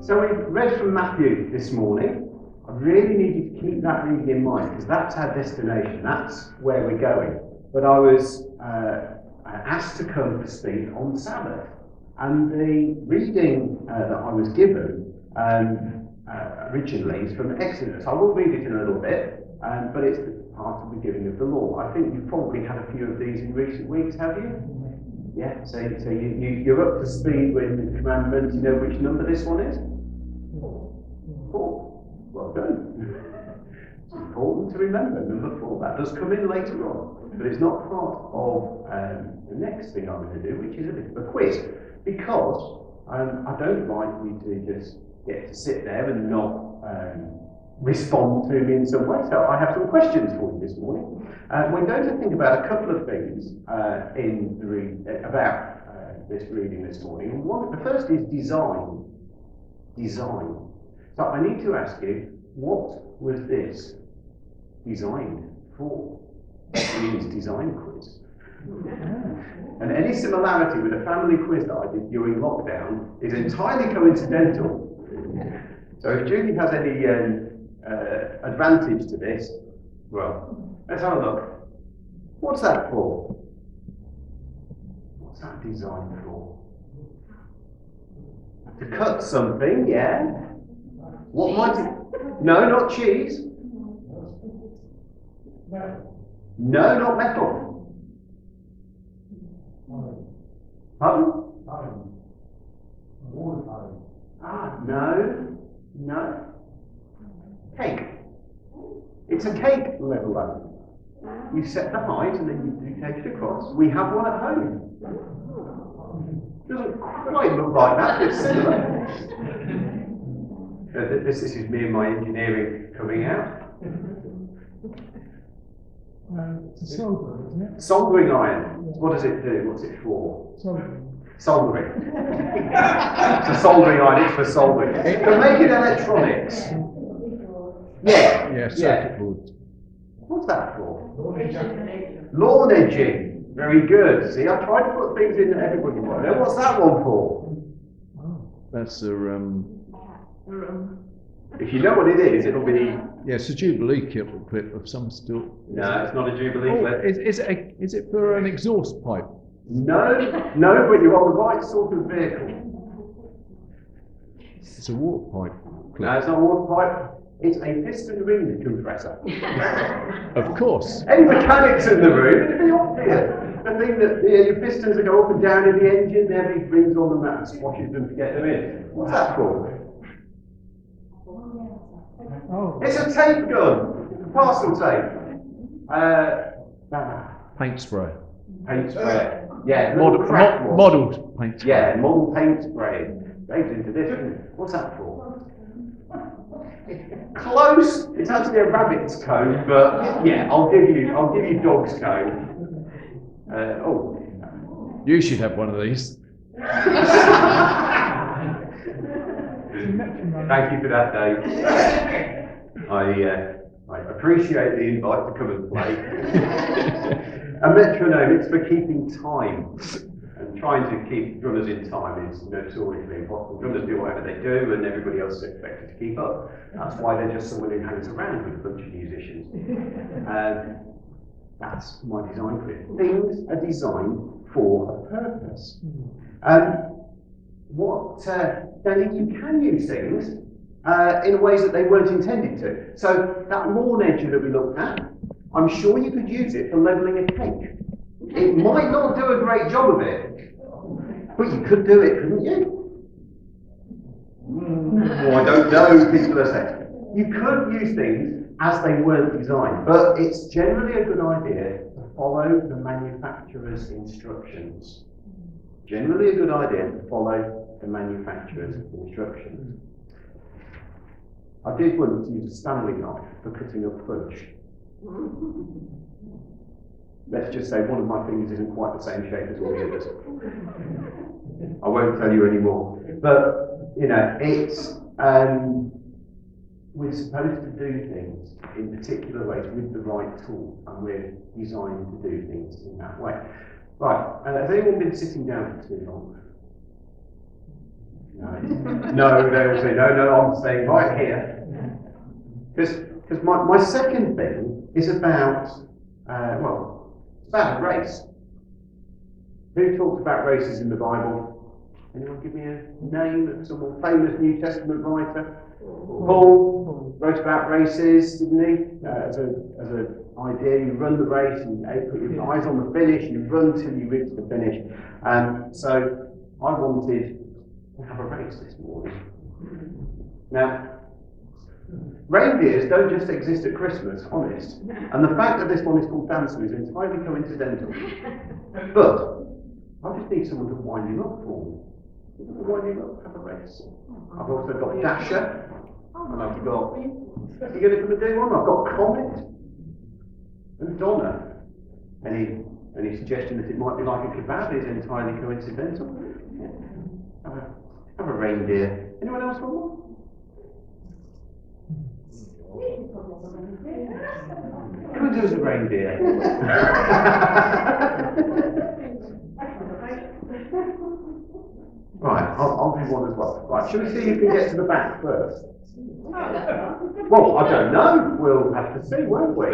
So we read from Matthew this morning. I really need you to keep that reading in mind because that's our destination, that's where we're going. But I was asked to come to speak on Sabbath, and the reading that I was given originally is from Exodus. I will read it in a little bit, but it's part of the giving of the law. I think you've probably had a few of these in recent weeks, have you? Yeah, so you're up to speed with the commandments. You know which number this one is? 4. Well done. It's important to remember, number 4. That does come in later on, but it's not part of the next thing I'm going to do, which is a bit of a quiz, because I don't like you to just get to sit there and not respond to me in some way. So I have some questions for you this morning. We're going to think about a couple of things in the about this reading this morning. And the first is design. Design. So I need to ask you, what was this designed for? Ian's design quiz. And any similarity with a family quiz that I did during lockdown is entirely coincidental. So if Julie has any advantage to this, well, let's have a look. What's that for? What's that designed for? To cut something, yeah? What might it? No, not cheese. No, not metal. Pardon? No. Cake. It's a cake level oven. You set the height and then you take it across. We have one at home. Doesn't quite look like that, but it's similar. This is me and my engineering coming out. It's a soldering, isn't it? Soldering iron. What does it do? What's it for? Soldering. It's a soldering iron, it's for soldering. For making electronics. Yeah. Circuit boards. What's that for? Lawn edging. Very good. See, I tried to put things in that everybody might know. What's that one for? That's a If you know what it is, it'll be. yeah, it's a Jubilee clip of some sort. No, it's not a Jubilee clip. Is it for an exhaust pipe? No, but you're on the right sort of vehicle. It's a water pipe clip. No, it's not a water pipe. It's a piston ring compressor. Of course. Any mechanics in the room, it'd be obvious. The thing that your pistons that go up and down in the engine, there are these rings on the mat and squashes them to get them in. What's that for? It's a tape gun, parcel tape. Paint spray. Paint spray. Yeah, Modelled paint spray. Yeah, model paint spray. Goes into this. What's that for? Close. It's actually a rabbit's comb, but yeah, I'll give you dog's comb. You should have one of these. Thank you for that, Dave. I appreciate the invite to come and play. A metronome, it's for keeping time. And trying to keep drummers in time is notoriously impossible. Drummers do whatever they do and everybody else is expected to keep up. That's why they're just someone who hangs around with a bunch of musicians. That's my design for it. Things are designed for a purpose. Then you can use things in ways that they weren't intended to. So that lawn edger that we looked at, I'm sure you could use it for levelling a cake. It might not do a great job of it, but you could do it, couldn't you? I don't know, people are saying. You could use things as they weren't designed, but it's generally a good idea to follow the manufacturer's instructions. Generally a good idea to follow the manufacturer's instructions. I did once use a Stanley knife for cutting up fudge. Let's just say one of my fingers isn't quite the same shape as all the others. I won't tell you anymore. But, it's, we're supposed to do things in particular ways with the right tool, and we're designed to do things in that way. Right, has anyone been sitting down for too long? No. No, they all say, no, I'm staying right here. Because my second thing is about, it's about a race. Who talks about races in the Bible? Anyone give me a name of some famous New Testament writer? Paul wrote about races, didn't he? As an idea, you run the race, you put your eyes on the finish, you run till you reach the finish. So I wanted to have a race this morning. Now, reindeers don't just exist at Christmas, honest. And the fact that this one is called Dancer is entirely coincidental. But I just need someone to wind him up for me. Wind him up, have a race. I've also got Dasher, and I've got. You going to come and do one? I've got Comet and Donna. Any suggestion that it might be like a kebab is entirely coincidental. Have a reindeer. Anyone else want one? Who does a reindeer? Right, I'll do one as well. Right, shall we see who can get to the back first? Well, I don't know. We'll have to see, won't we?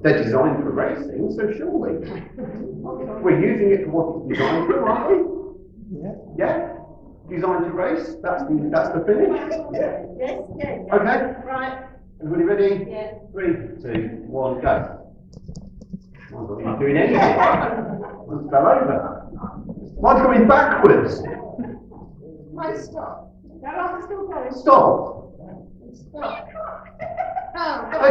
They're designed for racing, so surely. We're using it for what it's designed for, aren't we? Yeah? Designed to race? That's the finish? Yeah. Yes. Okay. Right. Everybody ready? Yeah. 3, 2, 1, go. I'm not doing anything. I fell over. Mine's going backwards. Right, stop. No, I'm still going. Stop. Stop. Oh,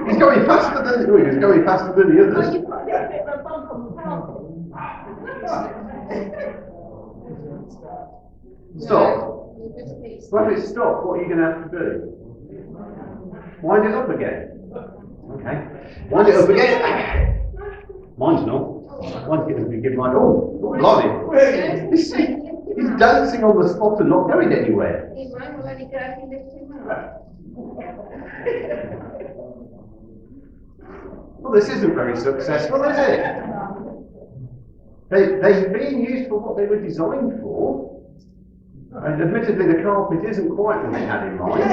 he's going faster than the Well, others. you've got a little bit of a bump on the car. Stop. No, Well, if it stopped, what are you going to have to do? Wind it up again. Okay. Wind it up again. Mine's not. Mine's going to be given like, oh, blimey. He's dancing on the spot and not going anywhere. He won't only go if you lift him up. Well, this isn't very successful, is it? They're being used for what they were designed for. And admittedly, the carpet isn't quite what they had in mind.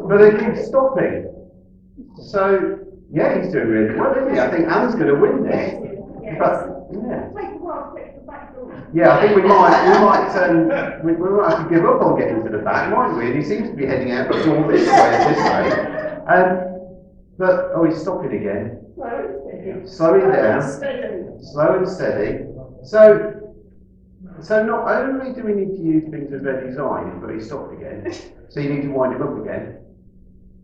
But they keep stopping. So, yeah, he's doing really well, isn't he? I think Anne's going to win this. But, yeah. Take a while to get to the back door. Yeah, I think we might have to give up on getting to the back, might we? And he seems to be heading out the door this way. But he's stopping again. Slowing down. Slow and steady. So not only do we need to use things as they're designed, but he stopped again. So you need to wind him up again.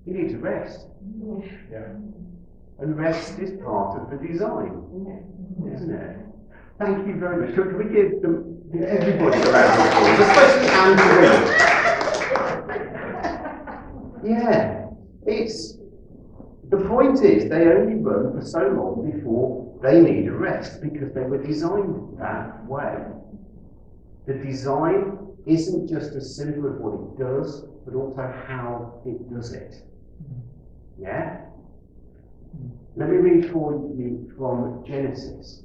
You need to rest. Yeah. And rest is part of the design, isn't it? Thank you very much. Can we give everybody a round of applause, especially Anne to win? Yeah, the point is they only run for so long before they need a rest because they were designed that way. The design isn't just as simple as what it does, but also how it does it. Yeah? Let me read for you from Genesis.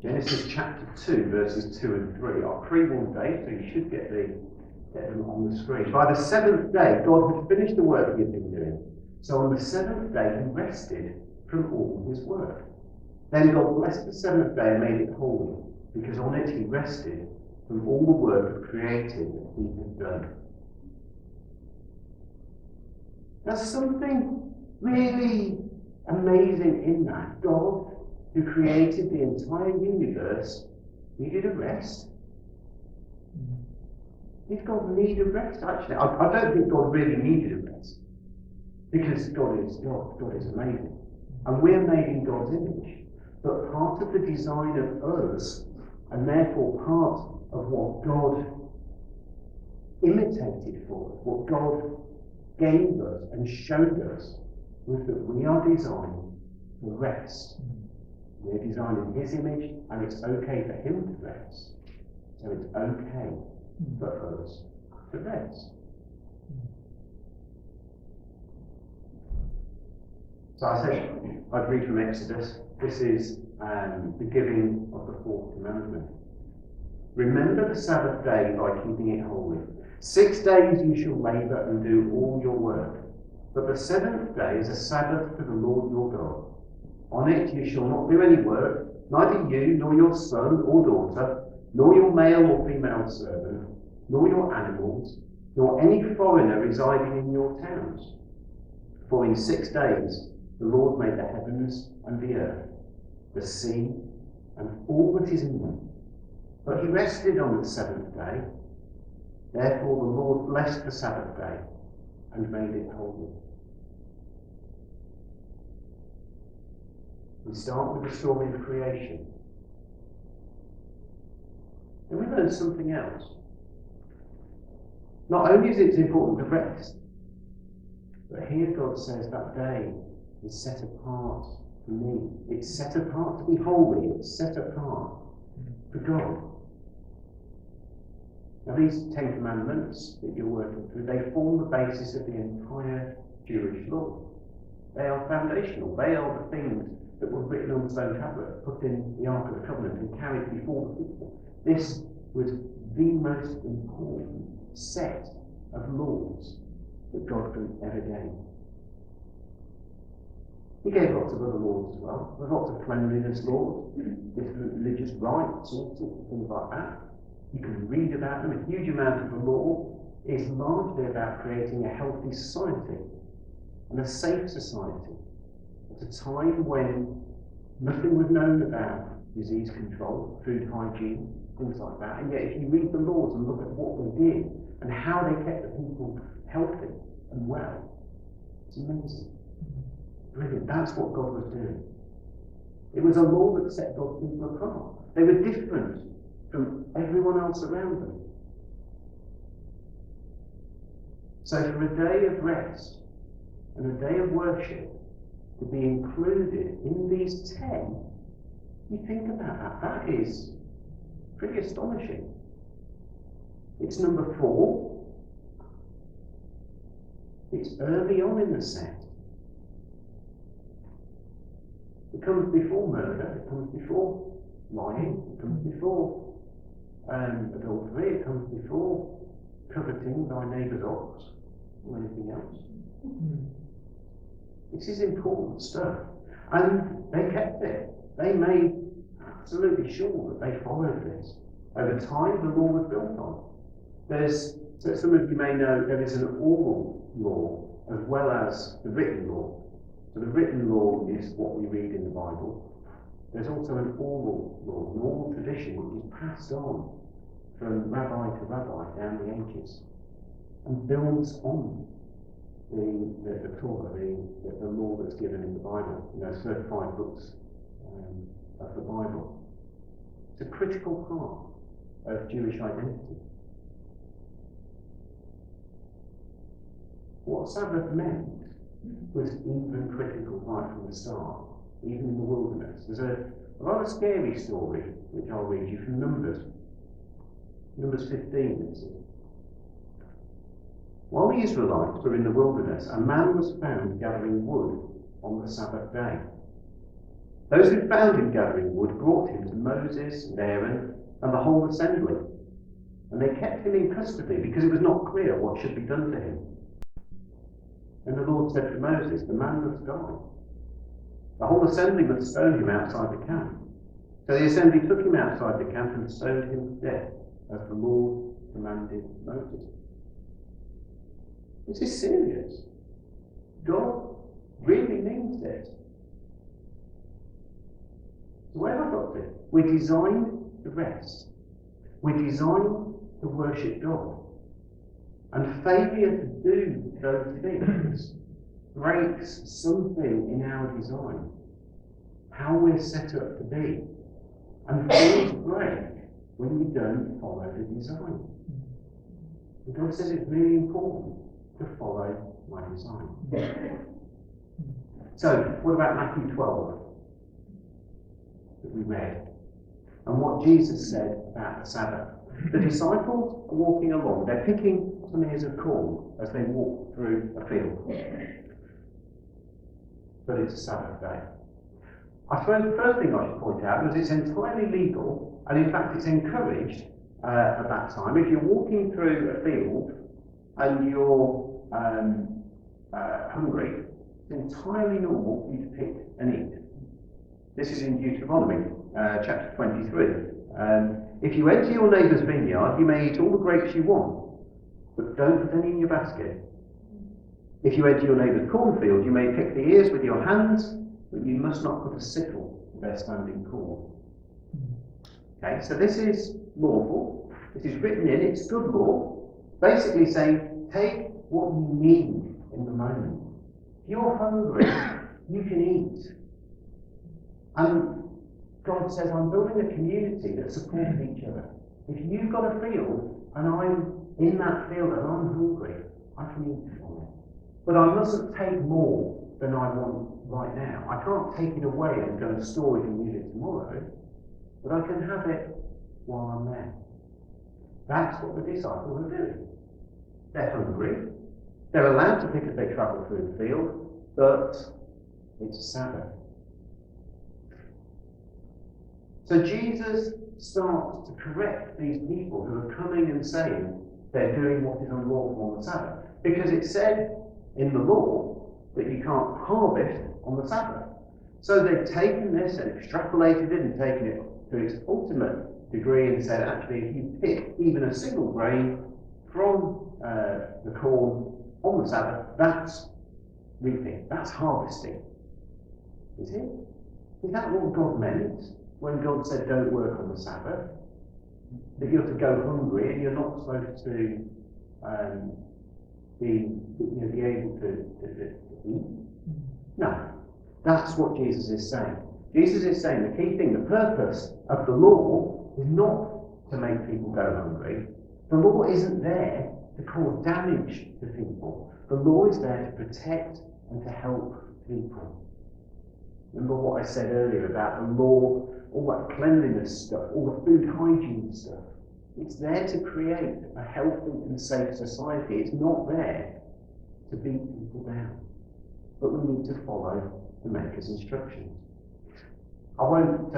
Genesis chapter 2, verses 2 and 3 are pre-warned days, so you should get them on the screen. By the seventh day, God had finished the work he had been doing. So on the seventh day, he rested from all his work. Then God blessed the seventh day and made it holy, because on it he rested from all the work of creating that he had done. There's something really amazing in that. God, who created the entire universe, needed a rest. Did God need a rest? Actually, I don't think God really needed a rest. Because God is God. God is amazing. And we're made in God's image. But part of the design of us, and therefore part of what God imitated for us, what God gave us and showed us, was that we are designed for rest. We're designed in his image, and it's okay for him to rest. So it's okay for us to rest. So I said I'd read from Exodus. This is the giving of the fourth commandment. Remember the Sabbath day by keeping it holy. 6 days you shall labour and do all your work. But the 7th day is a Sabbath to the Lord your God. On it you shall not do any work, neither you, nor your son or daughter, nor your male or female servant, nor your animals, nor any foreigner residing in your towns. For in 6 days the Lord made the heavens and the earth, the sea, and all that is in them. But he rested on the 7th day. Therefore the Lord blessed the Sabbath day and made it holy. We start with the story of creation. And we learn something else. Not only is it important to rest, but here God says that day is set apart for me. It's set apart to be holy. It's set apart for God. Now these 10 commandments that you're working through, they form the basis of the entire Jewish law. They are foundational. They are the things that were written on the stone tablet, put in the Ark of the Covenant and carried before the people. This was the most important set of laws that God could ever gave. He gave lots of other laws as well. There's lots of cleanliness laws, different religious rites, all sorts of things like that. You can read about them. A huge amount of the law is largely about creating a healthy society and a safe society at a time when nothing was known about disease control, food hygiene, things like that. And yet if you read the laws and look at what they did and how they kept the people healthy and well, it's amazing. Brilliant. That's what God was doing. It was a law that set God's people apart. They were different from everyone else around them. So for a day of rest and a day of worship to be included in these 10, you think about that. That is pretty astonishing. It's number 4. It's early on in the set. It comes before murder, it comes before lying, it comes before adultery, it comes before coveting thy neighbour's ox or anything else. This is important stuff. And they kept it. They made absolutely sure that they followed this. Over time, the law was built on. So some of you may know there is an oral law as well as the written law. So the written law is what we read in the Bible. There's also an oral law, an oral tradition which is passed on from rabbi to rabbi down the ages and builds on the Torah, the law that's given in the Bible, 35 books of the Bible. It's a critical part of Jewish identity. What Sabbath meant was even critical right from the start, even in the wilderness. There's a rather scary story, which I'll read you from Numbers 15. It says, while the Israelites were in the wilderness, a man was found gathering wood on the Sabbath day. Those who found him gathering wood brought him to Moses and Aaron and the whole assembly, and they kept him in custody because it was not clear what should be done to him. And the Lord said to Moses, the man must die. The whole assembly must stone him outside the camp. So the assembly took him outside the camp and stoned him to death, as the Lord commanded Moses. This is serious. God really means this. So where have I got to? We're designed to rest. We're designed to worship God. And failure to do those things breaks something in our design, how we're set up to be. And things break when we don't follow the design. And God says it's really important to follow my design. So, what about Matthew 12 that we read? And what Jesus said about the Sabbath. The disciples are walking along. They're picking some ears of corn as they walk through a field. But it's a Sabbath day. I suppose the first thing I should point out is it's entirely legal, and in fact it's encouraged, at that time. If you're walking through a field and you're hungry, it's entirely normal for you to pick and eat. This is in Deuteronomy chapter 23. If you enter your neighbour's vineyard, you may eat all the grapes you want, but don't put any in your basket. If you enter your neighbour's cornfield, you may pick the ears with your hands, but you must not put a sickle to their standing corn. Okay, so this is lawful. This is written in. It's good law. Basically saying, take what you need in the moment. If you're hungry, you can eat. And God says, I'm building a community that supports each other. If you've got a field, and I'm in that field and I'm hungry, I can eat from it. But I mustn't take more than I want right now. I can't take it away and go and store it and use it tomorrow, but I can have it while I'm there. That's what the disciples are doing. They're hungry. They're allowed to pick as they travel through the field, but it's a Sabbath. So Jesus starts to correct these people who are coming and saying they're doing what is unlawful on the Sabbath. Because it said in the law that you can't harvest on the Sabbath. So they've taken this and extrapolated it and taken it to its ultimate degree and said, actually, if you pick even a single grain from the corn on the Sabbath, that's reaping, that's harvesting. Is it? Is that what God meant when God said don't work on the Sabbath? That you're to go hungry and you're not supposed to be able to eat? No, that's what Jesus is saying. Jesus is saying the key thing, the purpose of the law is not to make people go hungry. The law isn't there to cause damage to people. The law is there to protect and to help people. Remember what I said earlier about the law, all that cleanliness stuff, all the food hygiene stuff. It's there to create a healthy and safe society. It's not there to beat people down. But we need to follow the Maker's instructions. I won't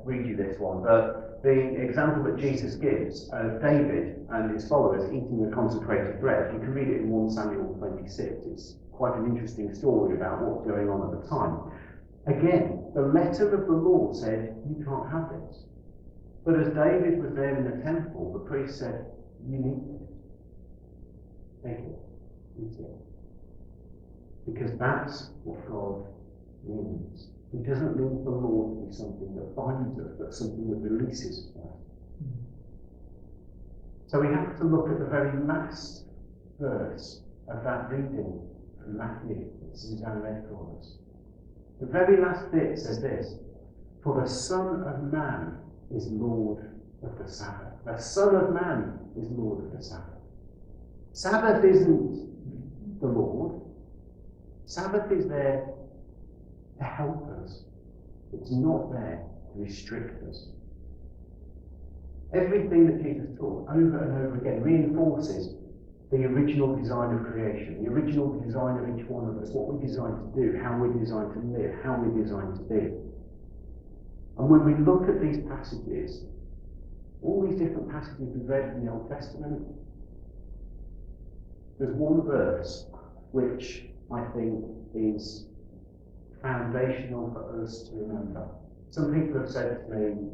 read you this one, but the example that Jesus gives of David and his followers eating the consecrated bread, you can read it in 1 Samuel 26. It's quite an interesting story about what's going on at the time. Again, the letter of the law said, you can't have this. But as David was there in the temple, the priest said, you need it. Take it. Eat it. Because that's what God means. He doesn't mean the law to be something that binds us, but something that releases us. So we have to look at the very last verse of that reading from Matthew that Suzanne read for us. The very last bit says this: for the Son of Man is Lord of the Sabbath. The Son of Man is Lord of the Sabbath. Sabbath isn't the Lord. Sabbath is there to help us. It's not there to restrict us. Everything that Jesus taught over and over again reinforces the original design of creation, the original design of each one of us, what we're designed to do, how we're designed to live, how we're designed to be. And when we look at these passages, all these different passages we've read in the Old Testament, there's one verse which I think is foundational for us to remember. Some people have said to me,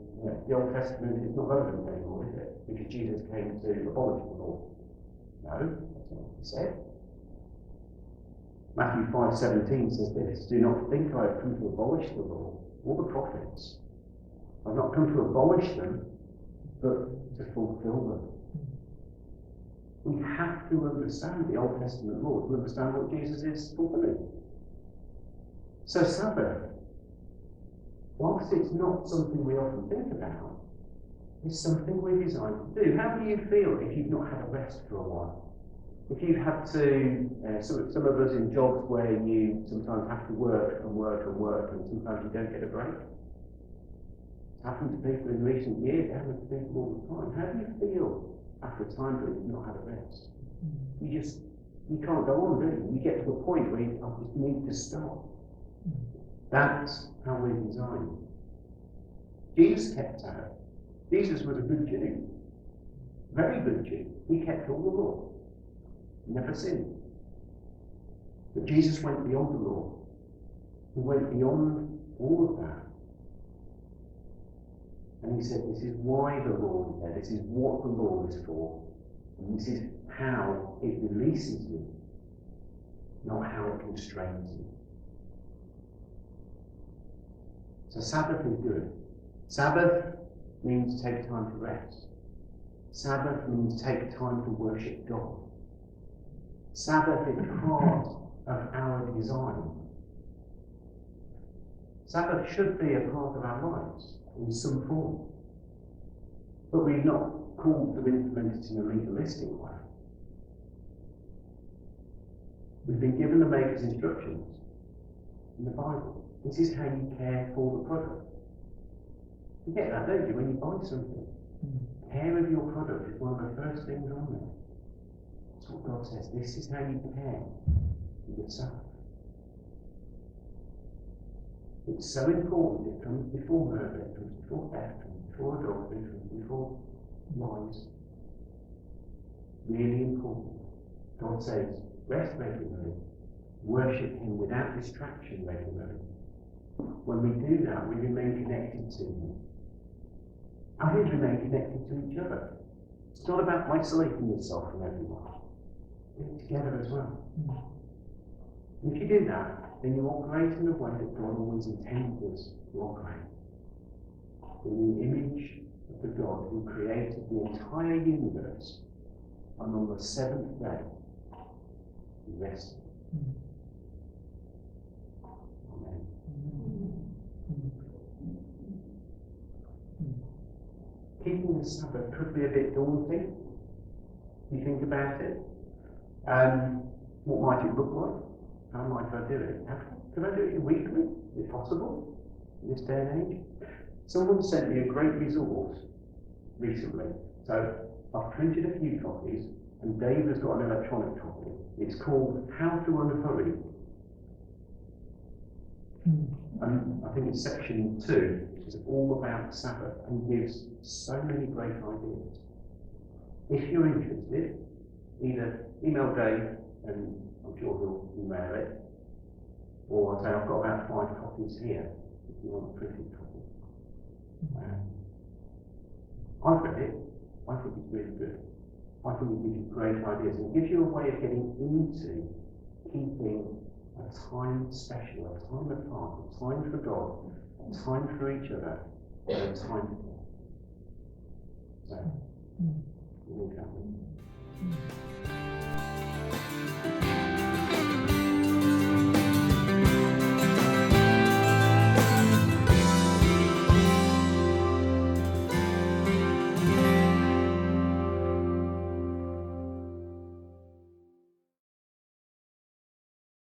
the Old Testament is not relevant anymore, is it? Because Jesus came to abolish the law. No, that's not what he said. Matthew 5:17 says this: do not think I have come to abolish the law or the prophets. I've not come to abolish them, but to fulfill them. We have to understand the Old Testament law to understand what Jesus is fulfilling. So Sabbath, whilst it's not something we often think about, is something we're designed to do. How do you feel if you've not had a rest for a while? If you've had to, some of us in jobs where you sometimes have to work and work and work, and sometimes you don't get a break. It's happened to people in recent years, it happens to people all the time. How do you feel after a time that you've not had a rest? You can't go on, really. You get to a point where you just need to stop. That's how we're designed. Jesus kept out. Jesus was a good Jew. very good Jew. He kept all the law. Never sinned. But Jesus went beyond the law. He went beyond all of that. And he said, this is why the law is there. This is what the law is for. And this is how it releases you, not how it constrains you. So Sabbath is good. Sabbath means take time to rest. Sabbath means take time to worship God. Sabbath is part of our design. Sabbath should be a part of our lives in some form. But we're not called to implement it in a legalistic way. We've been given the maker's instructions in the Bible. This is how you care for the product. You get that, don't you, when you buy something? Care of your product is one of the first things on there. That's what God says. This is how you care for yourself. It's so important. It comes before murder, it comes before theft, it comes before adultery, it comes before lies. Really important. God says, rest regularly, worship Him without distraction regularly. When we do that, we remain connected to Him. And we remain connected to each other. It's not about isolating yourself from everyone. Do it together as well. And if you do that, then you operate in the way that God always intended us to operate. In the image of the God who created the entire universe, and on the seventh day, He rested. Amen. Keeping the Sabbath could be a bit daunting. You think about it. What might it look like? How might I do it? Could I do it weekly? Is it possible in this day and age? Someone sent me a great resource recently. So I've printed a few copies, and Dave has got an electronic copy. It's called How to Unhurry. And I think it's section 2, which is all about Sabbath, and gives so many great ideas. If you're interested, either email Dave, and I'm sure he'll email it, or I'll say I've got about 5 copies here, if you want a printed copy. I've read it. I think it's really good. I think it gives you great ideas, and it gives you a way of getting into keeping a time special, a time apart, a time for God, a time for each other, and a time for God. So, we'll